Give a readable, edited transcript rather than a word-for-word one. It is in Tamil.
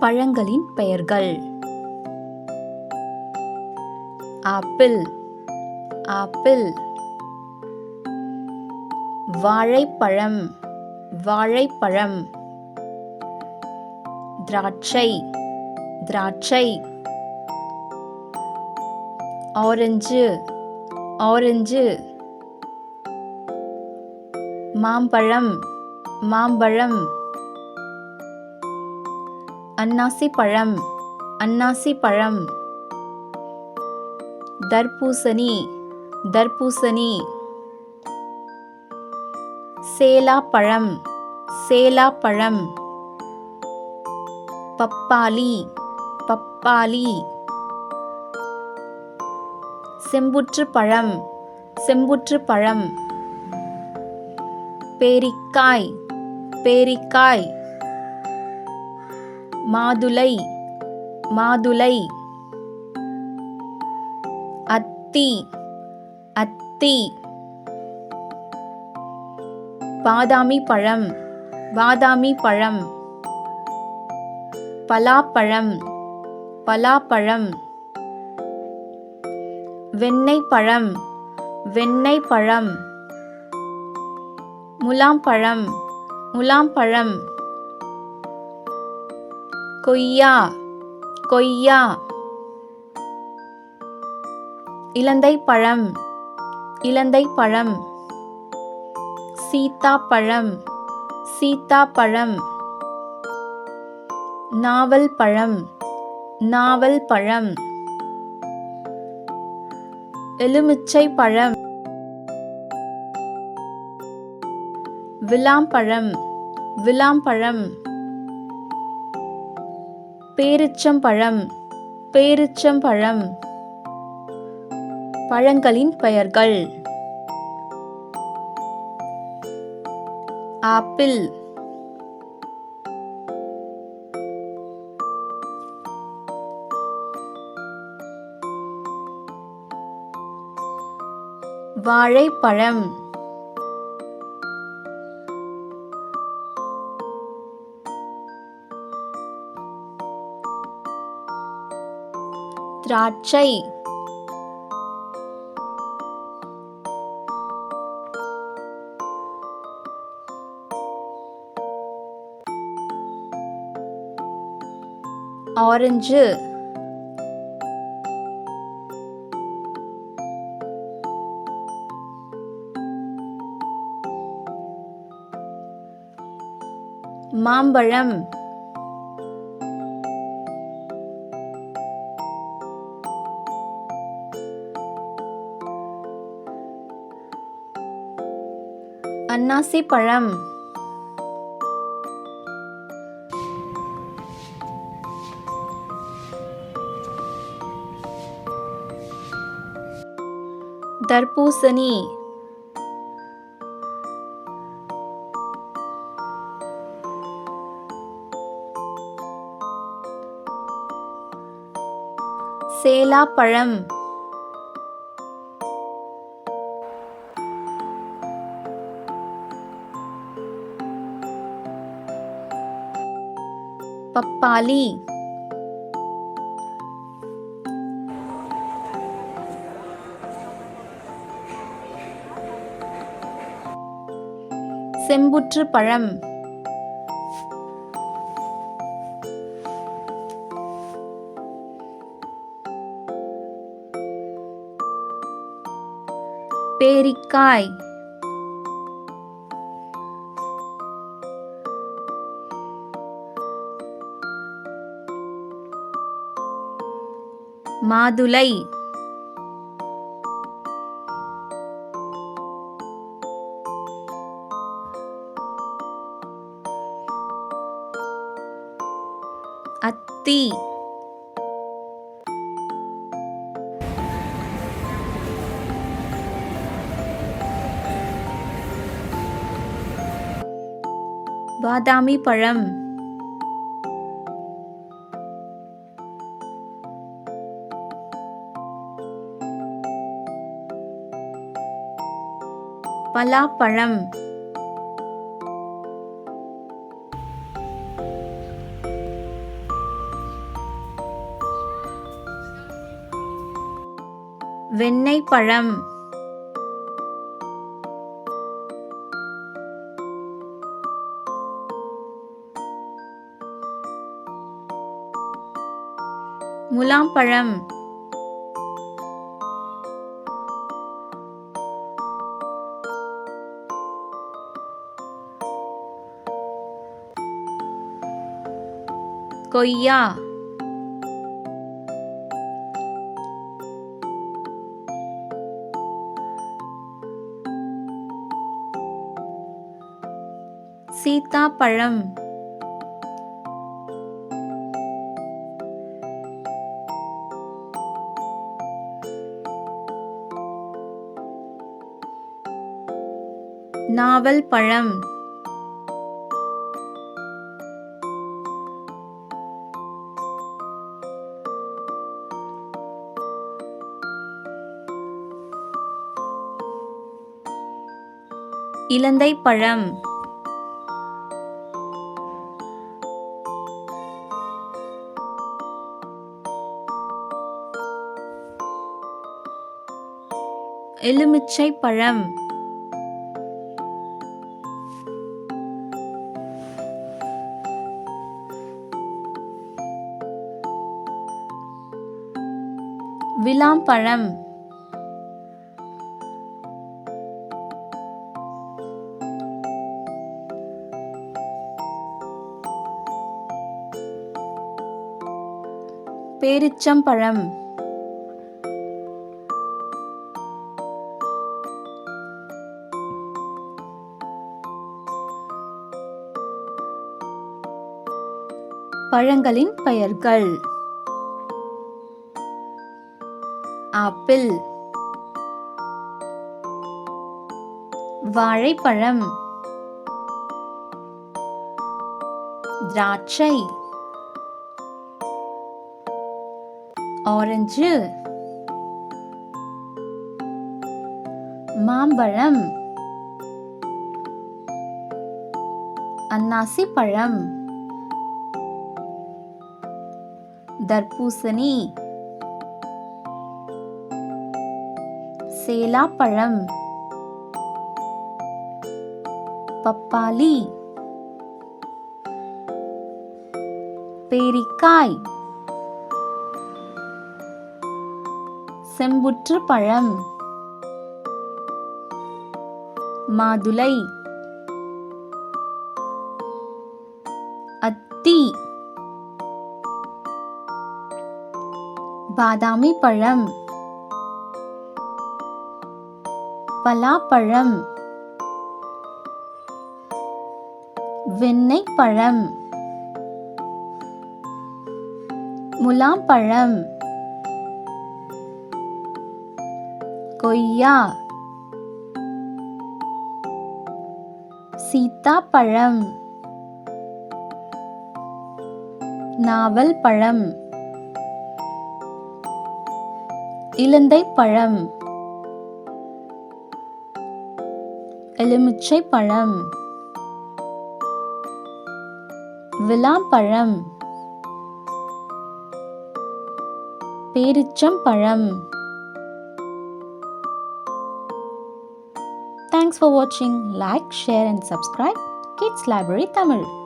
பழங்களின் பெயர்கள். Apple, apple. வாழைப்பழம், வாழைப்பழம். திராட்சை, திராட்சை. Orange, orange. மாம்பழம், மாம்பழம். அன்னாசி பழம், அன்னாசி பழம். தர்பூசணி, தர்பூசணி. சேலாப்பழம், சேலாப்பழம். பப்பாளி, பப்பாளி. செம்புற்றுப்பழம், செம்புற்றுப்பழம். பேரிக்காய், பேரிக்காய். மாதுளை, மாதுளை. அத்தி, அத்தி. பாதாமி பழம், பாதாமி பழம். பலாப்பழம், பலாப்பழம். வெண்ணெய்ப்பழம், வெண்ணெய்ப்பழம். முலாம்பழம், முலாம்பழம். கொய்யா, கொய்யா. இலந்தைப்பழம், இலந்தைப்பழம். சீத்தாப்பழம், சீத்தாப்பழம். நாவல் பழம், நாவல் பழம். எலுமிச்சை பழம். விளாம்பழம், விளாம்பழம். பேரிச்சம்பழம், பேரிச்சம்பழம். பழங்களின் பெயர்கள். ஆப்பிள், வாழைப்பழம், திராட்சை, ஆரஞ்சு, மாம்பழம், அன்னாசி பழம், தர்பூசணி, சேலாப்பழம், பப்பாளி, செம்புற்றுப்பழம், பேரிக்காய், மாதுளை, அத்தி, பாதாமி பழம், பலாப்பழம், வெண்ணெய் பழம். முலாம்பழம். கொய்யா. சீத்தாப்பழம். நாவல் பழம். இலந்தை பழம். எலுமிச்சை பழம். விளாம்பழம். பேரிச்சம்பழம். பழங்களின் பெயர்கள்: ஆப்பிள், வாழைப்பழம், திராட்சை, ஆரஞ்சு, மாம்பழம், அன்னாசி பழம், தர்பூசணி, சேலாப்பழம், பப்பாளி, பேரிக்காய், செம்புற்று பழம், மாதுளை, அத்தி, பாதாமி பழம், பலாப்பழம், வெண்ணெய் பழம், முலாம்பழம், கொய்யா, சீத்தாப்பழம், நாவல் பழம், இலந்தை பழம், எலுமிச்சை பழம், விளாம்பழம், பேரிச்சம்பழம். Thanks for watching. Like, share and subscribe Kids Library Tamil.